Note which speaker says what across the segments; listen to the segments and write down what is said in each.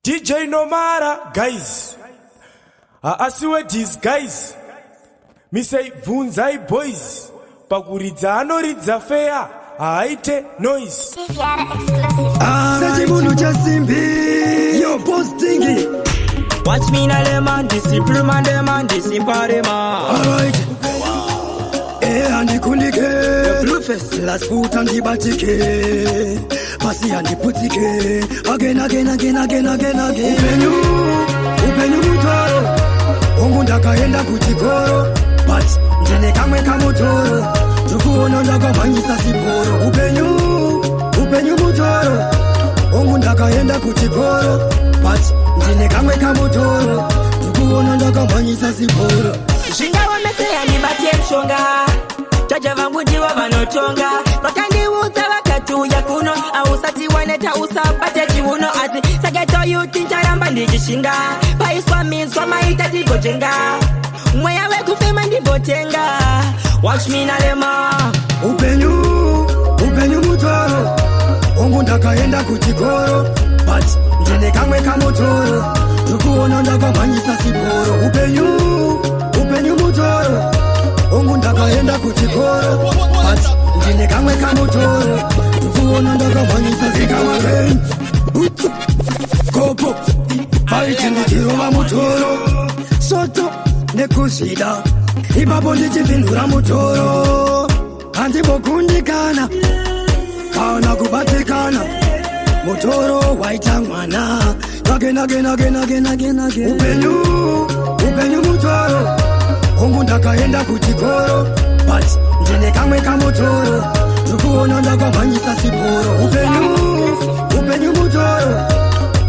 Speaker 1: DJ Nomara, guys. I see what these guys. Me say, Vunzai boys. Pakuridza anoridza fair. Aite noise.
Speaker 2: Sajibunu Jasimbi. Yo postingi.
Speaker 3: Watch me na le man, disciple man, de man, discipare man.
Speaker 2: Alright. Andi kundike. Blueface. Last foot and the batike. Pasi and the putike. Again. Upenyu mutoro. Ongunda kaenda kuchikoro. But njene kamwe kamotoro. Tukuona ndaka manyisa siporo. Upenyu mutoro. Ongunda kaenda kuchikoro. But njene kamwe kamotoro. Tukuona ndaka manyisa siporo.
Speaker 3: Shinga wamesea ni batie mshonga. Chaja vangu ndiwa vanotonga. Wakandi uza wakatu ya kuno. Au sati waneta usapate jiuno. Azi sageto yuti njaramba ndijishinga. Paiswa mizwa maita digojenga. Mweyawe kufema ndibotenga. Watch me na lema.
Speaker 2: Upenyu mutoro. Ongunda kaenda kuchikoro. But njene kamwe kamotoro. Tukuona ndaka manyisa siporo. Upenyu mutoro. Ongunda kaenda kuchikoro. But njene kamwe kamotoro. Tukuona ndaka manyisa siporo. Kopo Fighting the kiroma mutoro. Soto nekushida Ibapo ndichipindura mutoro. Andibokundikana Kana kubatikana Mutoro waita mwana. Again Upenyu mutoro. Ongunda kaenda kuchikoro. But njene kamwe kamotoro. Tukuona ndaka manyisa siporo. Upenyu mutoro.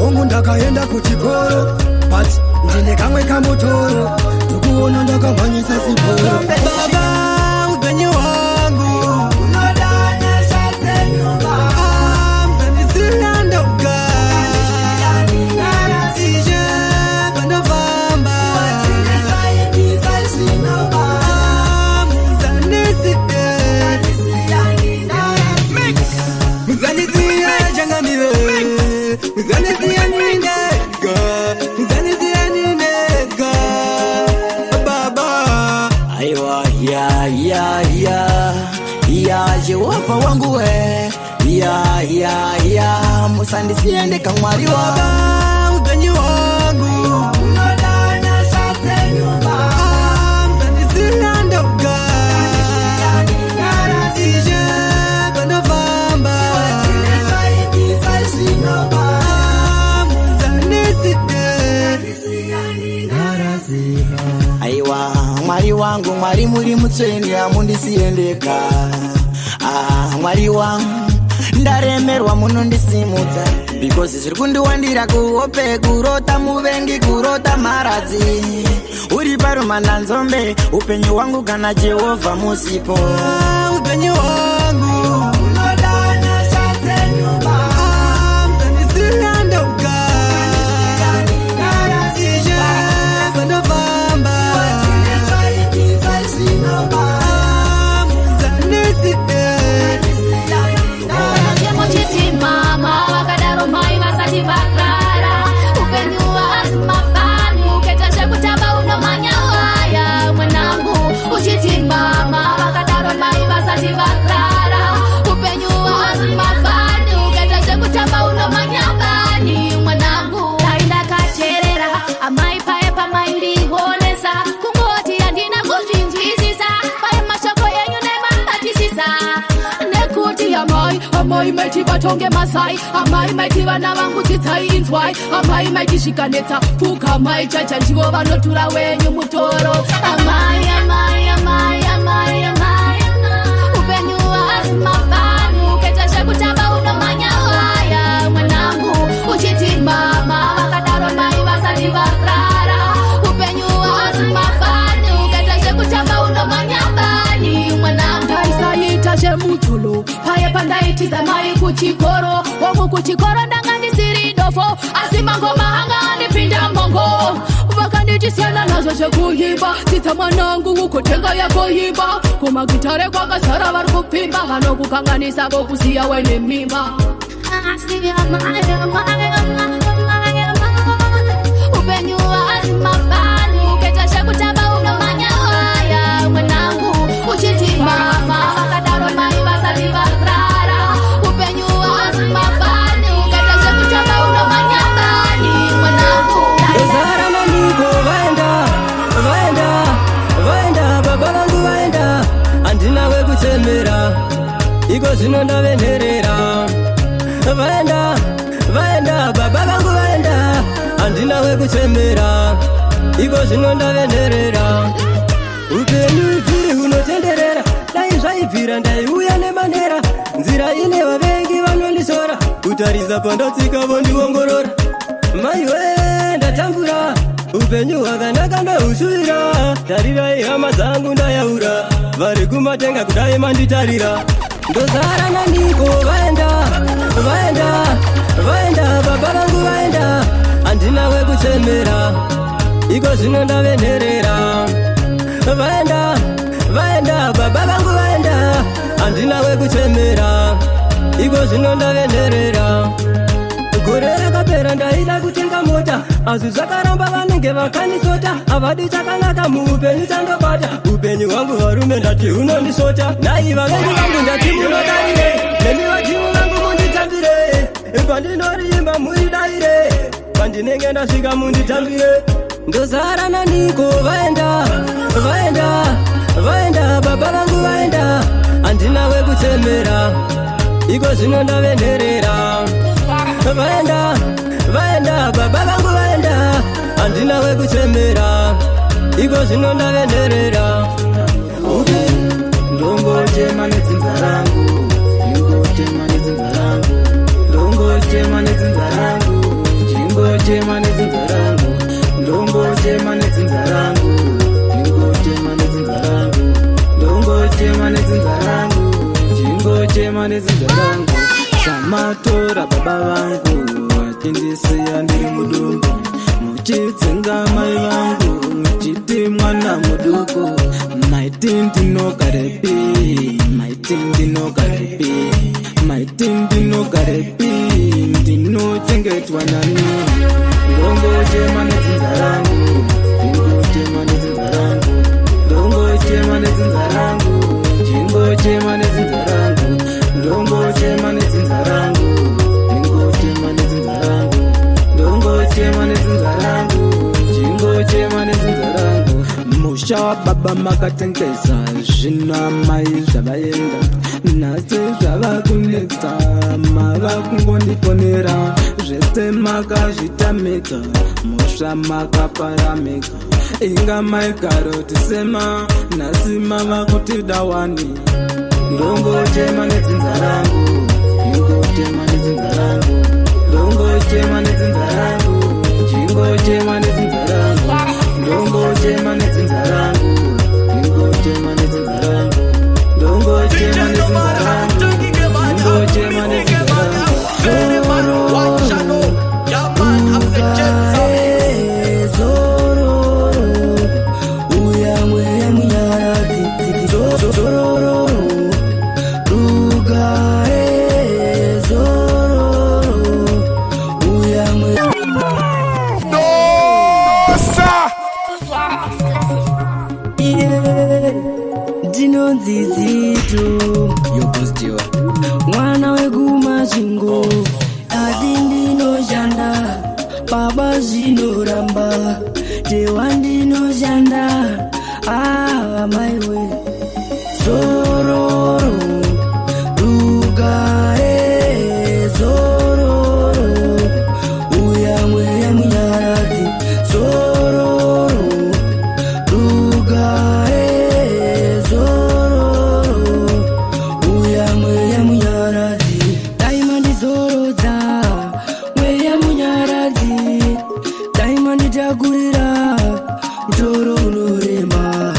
Speaker 2: Ongunda kaenda kuchikoro. But njene kamwe kamotoro. Tukuona ndaka manyisa siporo.
Speaker 3: Baba upenyu wangu.
Speaker 2: Unodana shate nyumba.
Speaker 3: Mpenizina ndoka. Sije pendo vamba. Muzanizia jangamiwe. Muzanizia ninega. Muzanizia ninega. Baba aiwa ya Jehova wangu we. Ya musandisie ndeka mwari wa baba upenyu wangu.
Speaker 2: Unodana shate nyumba.
Speaker 3: Mpenizina ndoka. Sije pendo vamba. Aiwa mwari wangu mwari muri mutsweni amundisiendeka. Mwari wangu ndaremerwa muno ndisimudza. Because zviri kundiwandira kuhope kurota muvengi kurota maradzi. Uri parumana nzombe upenyu wangu kana Jehovha musipo. Upenyu wangu
Speaker 2: Unodana shate nyumba.
Speaker 3: mpenizina ndoka. Sije pendo vamba.
Speaker 4: Amai maiti batonge masai. Amai maiti vana vangu titsai inzwai. Amai maiti shikanetsa fuka mai chacha ndivo vanotura wenyu mutoro. Amai upenyu azimafani. Uketa shekutamba unomanya waya mwanangu. Uchiti mama vakadaro mai vasati vakrara. Upenyu azimafani. Uketa shekutamba unomanya bani mwanangu. Ndaisaita shemutulu paye pandaitiza mai kuchikoro. Wangu kuchikoro ndanga ndisiri dofo. Asimangoma hanga ndipinda mongo. Vakanditisiana nazo zvekuimba. Titsa mwanangu ukotenga yako imba. Kumagitare kwakazara vari kupimba. Vanokukanganisa vokusiya wene mimba. Asiya mai
Speaker 5: kuchemera iko zvino ndavenherera upenyu zviri unotenderera dai zvaibvira ndaiuya nemanera nzira ine vavengi vanondisora kutarisa pandatsika vondiongorora maiwe ndatambura upenyu hwakanaka ndohushuvira tarirai hama dzangu ndayaura vari kumatenga kudai manditarira ndozara naniko vaenda baba vangu vaenda handina wekuchemera iko zvino ndavenherera vaenda baba vangu vaenda handina wekuchemera iko zvino ndavenherera gore rakapera ndaida kutenga mota asi zvakaramba vanenge vakanisota havadi chakanaka muupenyu chandobata upenyu hwangu varume ndati hunondisota nai vavengi vangu ndati munodarire nemi vajimu vangu munditambire pandinoriimba muidaire pandinenge ndasvika munditambire ndozara naniko vaenda baba vangu vaenda handina wekuchemera iko zvino ndavenherera vaenda baba vangu vaenda handina wekuchemera iko zvino ndavenherera
Speaker 6: ndongochema nedzinza rangu ndingochema nedzinza rangu ndongochema nedzinza rangu ndingochema nedzinza rangu ndongochema nedzinza rangu ndingochema nedzinza rangu ndongochema nedzinza rangu ndingochema nedzinza rangu samatora baba vangu vachindisiya ndiri mudumbu muchidzinga mai vangu muchiti mwana muduku maiti ndinogarepi maiti ndinogarepi maiti ndinogarepi ndinochengetwa nani ndongochema nedzinza rangu ndingochema nedzinza rangu ndongochema nedzinza rangu ndingochema nedzinza rangu ndongochema nedzinza rangu ndingochema nedzinza rangu ndongochema nedzinza rangu ndingochema nedzinza rangu musha wababa makatengesa zvina mai zvavaenda nhasi zvavakunetsa mava kungondiponera zvese makazvitamika musha makaparamika inga maikaroti sema nhasi mava kutida wani ndongochema nedzinza rangu ndingochema nedzinza rangu ndongochema nedzinza rangu ndingochema nedzinza rangu ndongochema nedzinza rangu ndingochema nedzinza rangu ndongochema nedzinza rangu ndingochema nedzinza
Speaker 2: ndinonzizitu yopostiwa mwana wekumasvingo asi ndinoshanda baba zvinoramba tewa ndinoshanda maiwe zororo rugare zororo uya mweya munyaradzi zororo rugare nditagurira mtoro unorema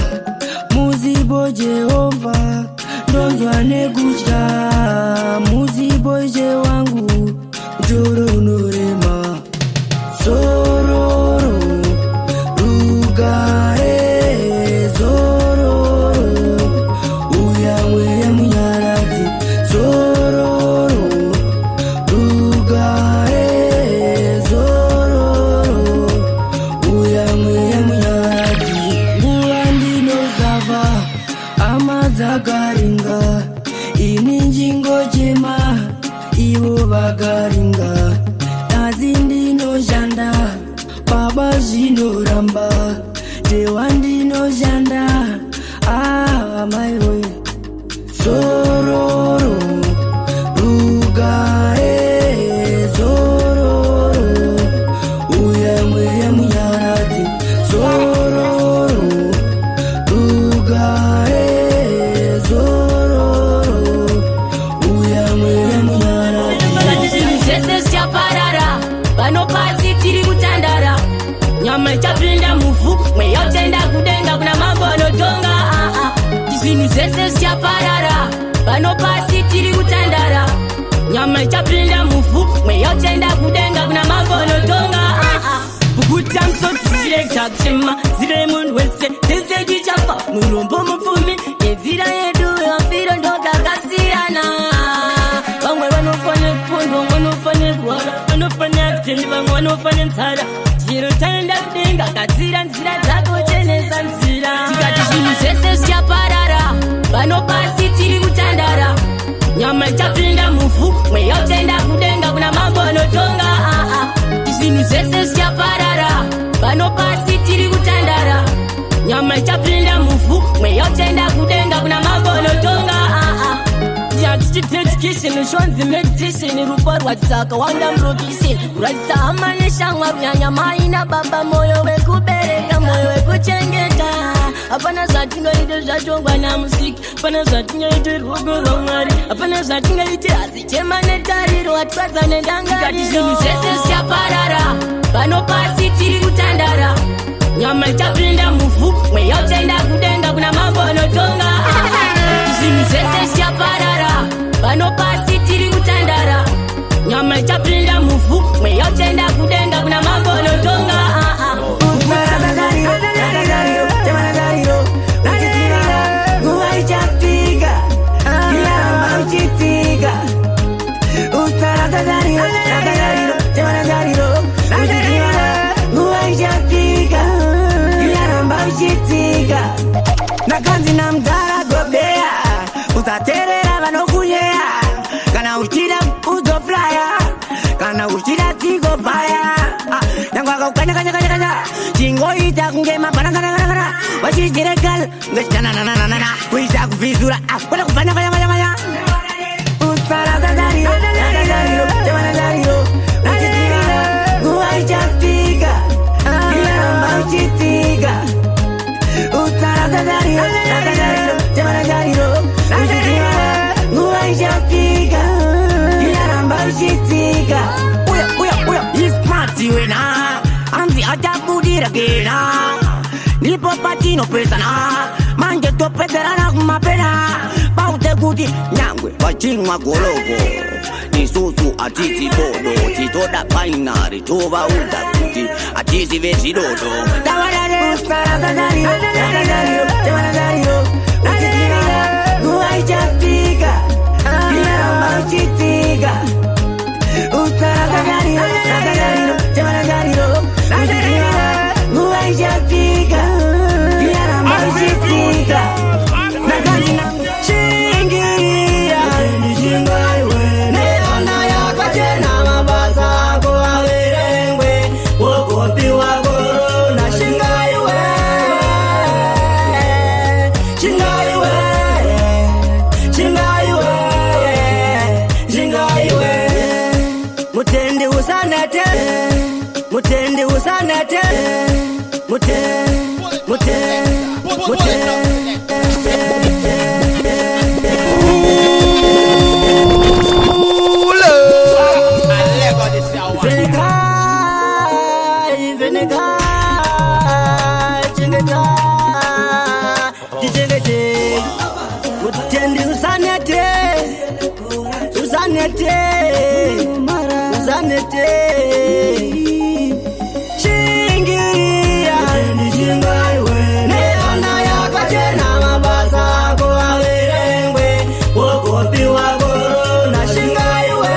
Speaker 2: muzibo Jehova ndonzwa nekutya muzibo Jewangu mtoro unorema zororo rugare zororo uya mweya munyaradzi zororo rugare dzagaringa ini njingochema ivo vagaringa asi ndinoshanda baba zvinoramba tewa ndinoshanda maiwe zororo rugare zororo uya mweya
Speaker 3: mweya utenda kudenga kuna mambo anotonga zvinhu zvese zvichaparara pano pasi tiri kutandara nyama ichapinda muvhu mweya utenda kudenga kuna mambo anotonga bukuta musodzirekta kuchema nzira yemunhu wese tese tichafa murombo mupfumi nenzira yedu yafiro ndodakasiyana vamwe vanofane kupondwa vamwe vanofane kurwara vanofane accident vamwe vanofane nzara chiro taenda kudenga gadzira nzira dzako chenesa nzira tikati zvinhu zvese zvichaparara pano pasi tiri kutandara nyama ichapinda muvhu mweya utenda kudenga kuna mambo anotonga zvinhu zvese zvichaparara pano pasi tiri kutandara nyama ichapinda muvhu mweya utenda kudenga kuna mambo anotonga dedication ushonzi meditation rupa rwatsaka wanda mrokisi kuratisa hama neshamwa kunyanya mai nababa moyo wekubereka moyo wekuchengeta hapana zvatingaite zvatongwa namusiki hapana zvatingaite ruoko rwamwari hapana zvatingaite hasi chema netariro hatipadza nendangariro zvinhu zvese zvichaparara pano pasi tiri kutandara nyama ichapinda muvhu mweya utenda kudenga kuna mambo anotonga zvinhu zvese zvichaparara pano pasi tiri kutandara nyama ichapinda muvhu mweya utenda kudenga kuna mambo anotonga nguva ichafika ilaramba uchitika nguva ichafika ilaramba uchitika nakanzi namdara gobea usaterera vanokunyea kana uchida uzoflya kana uchida tigobhaya nyangwa akaukanyakanyakanyakanya chingoita kunge mabanakanakanakana vachijirekal ngechitananananana kuita kuvhizura kweda kubvanyakanyakanyakanya usarazadariro tevanazariro nguva ichafika ilaramba uchitika usarazadariro tevanazariro nguva ichafika ilaramba uchitika uya ismati wena anzi achabudira gena ndipo patinopesana manje topezerana kumapena paute kuti nyangwe pachimwa gorogo isusu atiti bodo titoda painari tovaudza kuti atizive zvidodo tevanazariro nguva ichafika ilaramba uchitika utarazagariro tevanazariro nguva ichafika ilaramba uchitika chingiria neona yakachena mabasa ako averengwe wokopiwa korona shingaiwe mutendi usanete mutendi usanete mutendi usanete chingiria neona yakachena mabasa ako averengwe wokopiwa korona shingaiwe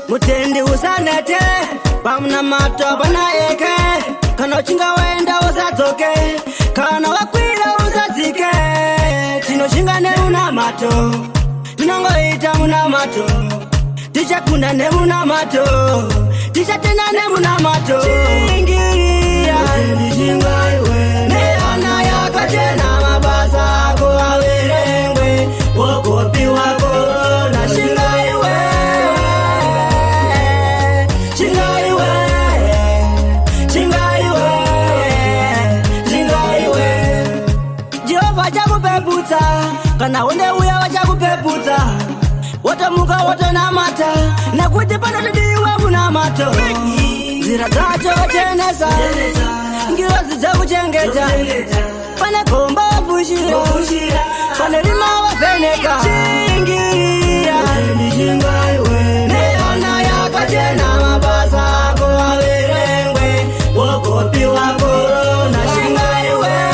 Speaker 3: mutendi usanete pamunamato panaeke kana uchinga wenda usadzoke kana wakwira usadzike tinoshinga nemunamato tinongoita munamato tichakunda nemunamato tichatenda nemunamato chingiria neona yakachena mabasa ako averengwe wokopiwa korona shingaiwe Jehova chakupeputsa kana unde uya wachakupeputsa watamuka watanamata nakuti panotodiwa kunamata nzira dzacho wachenesa ngirozi dzakuchengeta pane gomba wafushira pane rima wavheneka chingira neona yakachena mabasa ako averengwe wokopiwa korona chingaiwe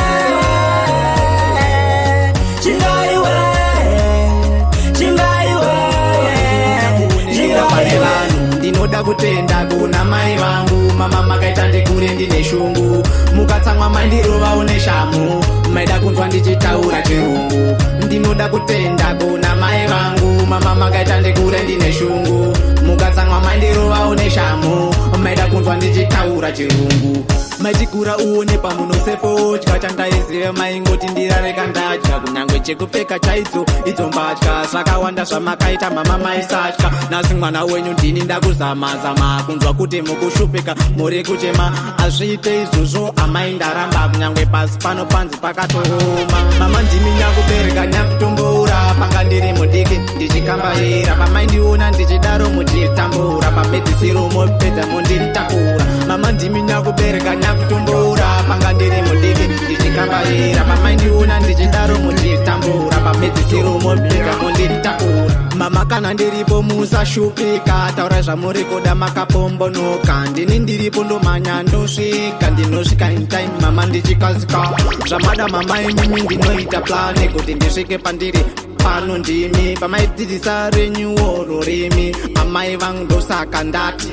Speaker 6: ndinoda kutenda kuna mai vangu mama makaita ndikure ndine shungu mukatsamwa mandirovawo neshamu maida kunzwa ndichitaura chirungu ndinoda kutenda kuna mai vangu mama makaita ndikure ndine shungu mukatsamwa mandirovawo neshamu maida kunzwa ndichitaura chirungu machikura uone pamunosefo chika chandaizive maingoti ndirareka ndatya kunyange chekupfeka chaidzo idzo mbatya zvakawanda zvamakaita mama maisatya nasi mwana wenyu ndini ndakuzamazama kunzwa kuti mukushupika muri kuchema azviite izvozvo amai ndaramba kunyange pasi pano panzi pakatooma mama ndimi nyakubereka nyakutomboura panga ndiri mudiki ndichikambaira pamaindiona ndichidaro muchitambura pamedzisiro mopedza mondiritakura mama ndimi nyakubereka nyakutomboura panga ndiri mudiki ndichikambaira pamaindiona ndichidaro muchitambura pamedzisiro mopedza mondiritakura mama kana ndiripo musashupika taura zvamuri kuda makapombonoka ndini ndiripo ndomanya ndosvika ndinosvika in time mama ndichikazika zvamada mama imimi ndinoita plane kuti ndisvike pandiri pano ndimi pamaidzidzisa renyuwo rorimi amai vangu ndosaka ndati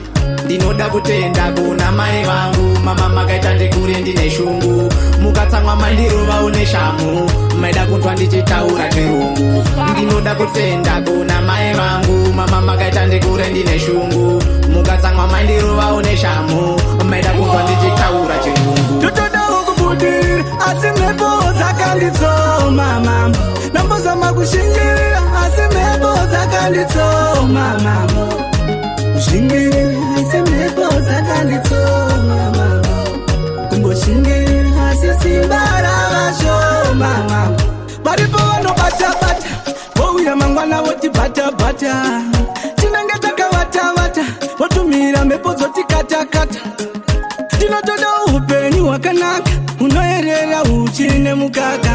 Speaker 6: ndinoda kutenda kuna mai vangu mama makaita ndikure ndine shungu mukatsamwa mandirovawo neshamu maida kunzwa ndichitaura chirungu ndinoda kutenda kuna mai vangu mama makaita ndikure ndine shungu mukatsamwa mandirovawo neshamu maida kunzwa ndichitaura chirungu
Speaker 2: totodawo kubudira asi mhepo dzakanditsoma mama nambozama kushingirira asi mhepo dzakanditsoma mama kushingirira asi mhepo dzakanditsoma mama kumboshingirira asi simba ravashoma mama varipo vanobata-bata vouya mangwana voti bata-bata tinenge takavata-vata votumira mhepo dzotikata-kata tinotoda upenyu hwakanaka unoerera uchine mukaka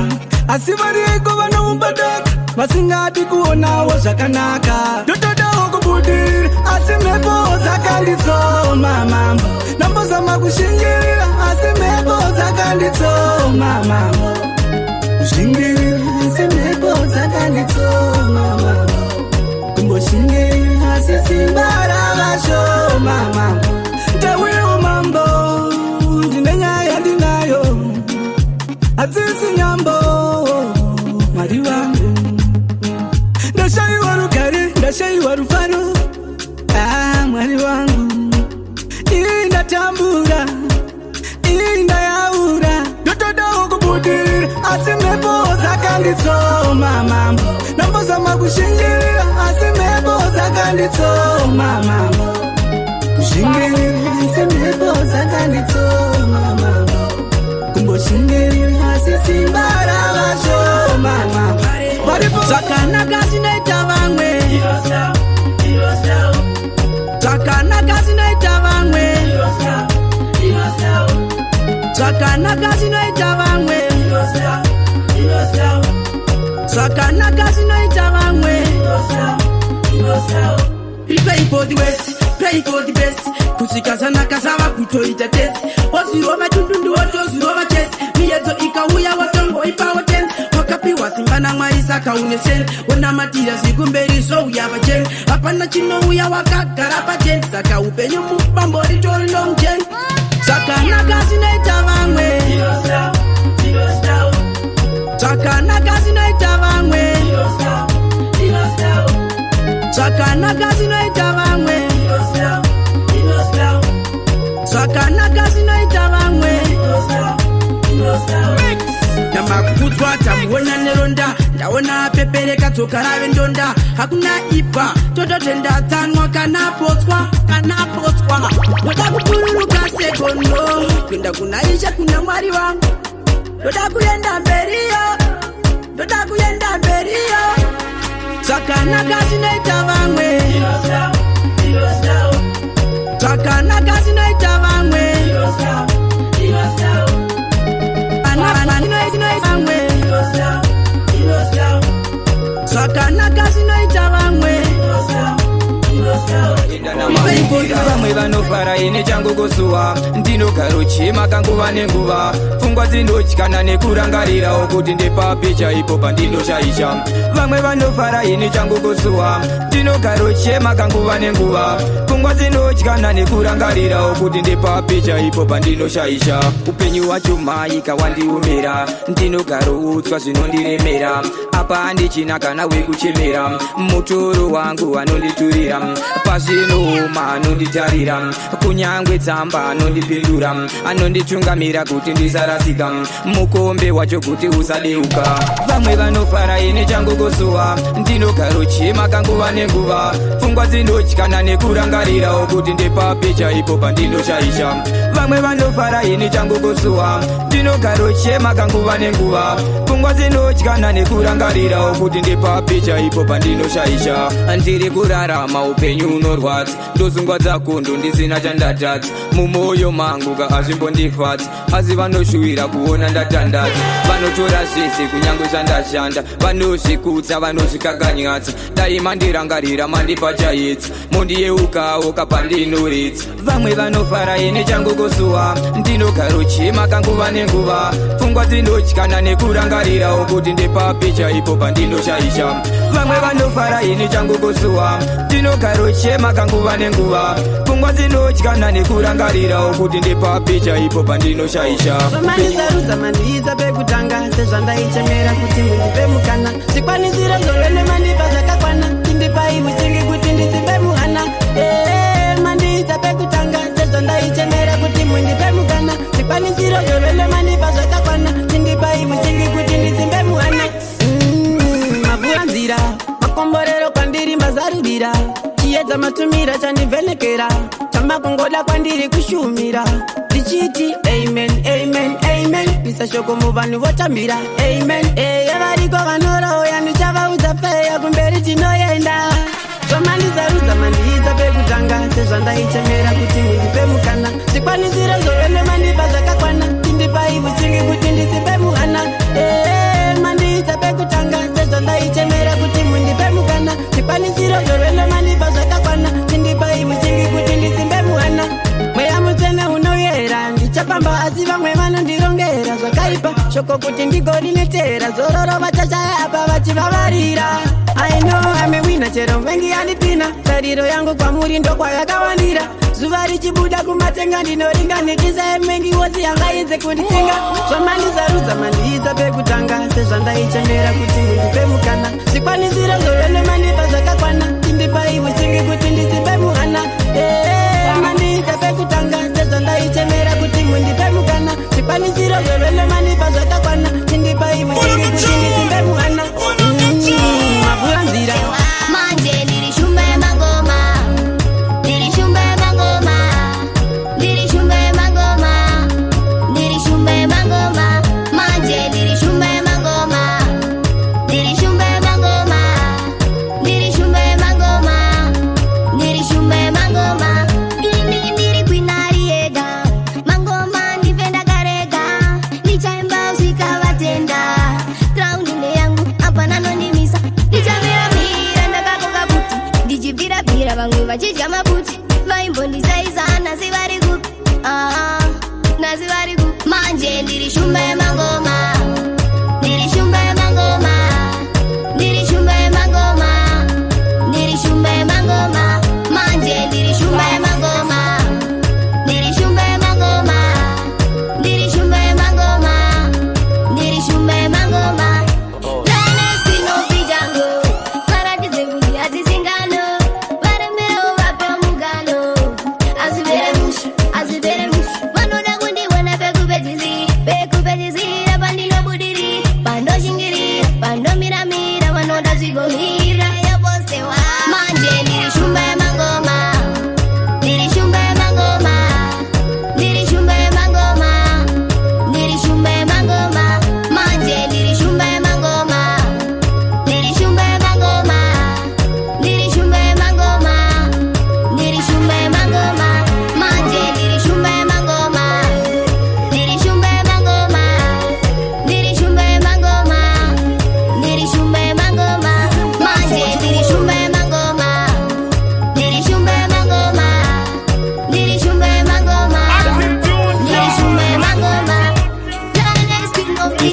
Speaker 2: asi varieko vanoubadaka vasingadi kuonawo zvakanaka totodawo kubudira asi mhepo dzakanditsoma mama nambozama kushingirira asi mhepo dzakanditsoma mama kushingirira asi mhepo dzakanditsoma mama kumboshingirira asi simba ravashoma mama tewiwo mambo ndine nyaya ndinayo adzisi nyambo mwari vangu ndashayiwa rugare ndashayiwa rufaro mwari vangu ii ndatambura ii ndayaura ndotodawo kubudira asi mhepo dzakanditsoma mama nambozama kushingirira asi mhepo dzakanditsoma mama kushingirira asi mhepo dzakanditsoma mama kumboshingirira asi simba ravashoma mama zvakanaka zvinoita vamwe zvakanaka zvinoita vamwe zvakanaka zvinoita vamwe zvakanaka zvinoita vamwe pray for the west pray for the best kusvika zvanaka zvava kutoita test wozvirova tundundu wotozvirova chest miyedzo ikauya watongoipawo ten wakapiwa simba namwari saka une sen wonamatira zvikumberi zvouya vachen hapana chinouya wakagara paten saka upenyu mupambori tori nomuchen zvakanaka zvinoita vamwe zvakanaka zvinoita vamwe zvakanaka zvinoita vamwe zvakanaka zvinoita vamwe namakukudzwa tamuona neronda ndaona apepereka tsoka rave ndonda hakuna ipa tototenda tsanwa kana potswa ndoda kupururuka segondo kuenda kuna ishe kuna mwari wangu ndoda kuenda mberiyo zvakanaka zvinoita vamwe zvakanaka zvinoita vamwe zvakanaka zvinoita vamwe
Speaker 7: vamwe vanofara ine changu kusuwa ndinogaro chema kanguva nenguva pfungwa dzinotyana nekurangarirawo kuti ndepapi chaipo pandindoshaisha vamwe vanofara ine changu kusuwa ndinogaro chema kanguva nenguva pfungwa dzinotyana nekurangarirawo kuti ndepapi chaipo pandindoshaisha upenyu wacho maika wandiumira ndinogaro utswa zvinondiremera apa handichina kana wekuchemera mutoro wangu anonditurira pazvinooma anonditarira kunyangwe tsamba anondipindura anonditungamira kuti ndisarasika mukombe wacho kuti usadeuka vamwe vanofara ine changu kusuwa ndinogaro chema kanguva nenguva pfungwa dzinotyana nekurangarirawo kuti ndepapi chaipo pandindoshaisha vamwe vanofara ine changu kusuwa ndinogaro chema kanguva nenguva pfungwa dzinotyana nekurangarirawo kuti ndepapi chaipo pandindoshaisha ndiri kurarama upenyu unorwadza ndozungwa dzakondo ndisina chandatadza mumwoyo mangu ka hazvimbondifadza asi vanoshuwira kuona ndatandadza vanotora zvese kunyange zvandashanda vanozvikutsa vanozvikakanyatsa dai mandirangarira mandipachaitsa mondiyeukawo kapandinoritsa vamwe vanofara ine changu kusuwa ndinogaro chema kanguva nenguva pfungwa dzinotyana nekurangarirawo kuti ndepapi chaipo pandindoshaisha vamwe vanofara ine changu kusuwa ndinogaro chema kanguva nenguva pfungwa dzinotyana nekurangarirawo kuti ndepapi chaipo pandindoshaisha
Speaker 2: zvamanizarudza mandiisa pekutanga sezvandaichemera kuti mundipe mukana zvikwanisiro zvovene mandipa zvakakwana tindipai muchingi kuti ndisipe muhana mandiisa pekutanga sezvandaichemera kuti mundipe mukana zvikwanisiro zvovene mandipa zvakakwana tindipai muchingi kuti ndisipe muhana mavura nzira makomborero kwandiri mbazarurira chiedza matumira chandivhenekera chamakongoda kwandiri kushumira ndichiti amen amen amen bisashoko muvanhu votambira amen variko vanoroya ndichavaudza feya kumberi tinoenda zvamandizarudza mandiisa pekutanga sezvandaichemera kuti mundipe mukana zvikwanisiro zvovene mandipa zvakakwana tindipai muchingi kuti ndisipe muhana mandiisa pekutanga sezvandaichemera kuti mundipe mukana zvikwanisiro zvovene mandipa zvakakwana tindipai muchingi kuti ndisipe muhana mweya mutsvene unoyera ndichapamba asi vamwe vanondirongera zvakaipa shoko kuti ndigorinetera zororo vachachaya apa vachivavarira I know I'm a winner chero vengi yandipina tariro yangu kwamuri ndokwayakawandira zuva richibuda kumatenga ndinoringa netisaye mengi wosi yangaidze kunditsinga zvamandizarudza mandiisa pekutanga sezvandaichemera kuti mundipe mukana zvikwanisiro zvovene mandipa zvakakwana tindipai muchingi kuti ndisipe muhana mandiisa pekutanga sezvandaichemera kuti mundipe mukana zvikwanisiro zvovene mandipa zvakakwana tindipai muchingi kuti ndisipe muhana mavura nzira
Speaker 8: manje ndirishumbe mangoma ndirishumbe mangoma ndirishumbe mangoma ndirishumbe mangoma manje ndirishumbe mangoma ndirishumbe mangoma ndirishumbe mangoma ndirishumbe mangoma ndiri kwinari yega mangoma ndipenda karega ndichaimba usvika vatenda raundi neyangu apana nondimisa ndichaviramira ndakakoka kuti ndichibvirabvira vamwe vachidya mabuti vaimbondisaisa nasi vari kupi nasi vari kupi manje ndiri shumba yemangoma ndiri shumba yemangoma ndiri shumba yemangoma ndiri shumba yemangoma manje ndiri shumba yemangoma ndiri shumba yemangoma ndiri shumba yemangoma ndiri shumba yemangoma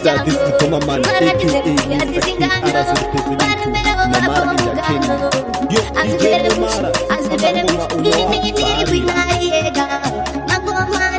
Speaker 8: Mr. This is Toma Man, aka Mr. King Arazo Presidente, Namara Ninja Kenya. Yo, DJ Namara, Magoma Unawa.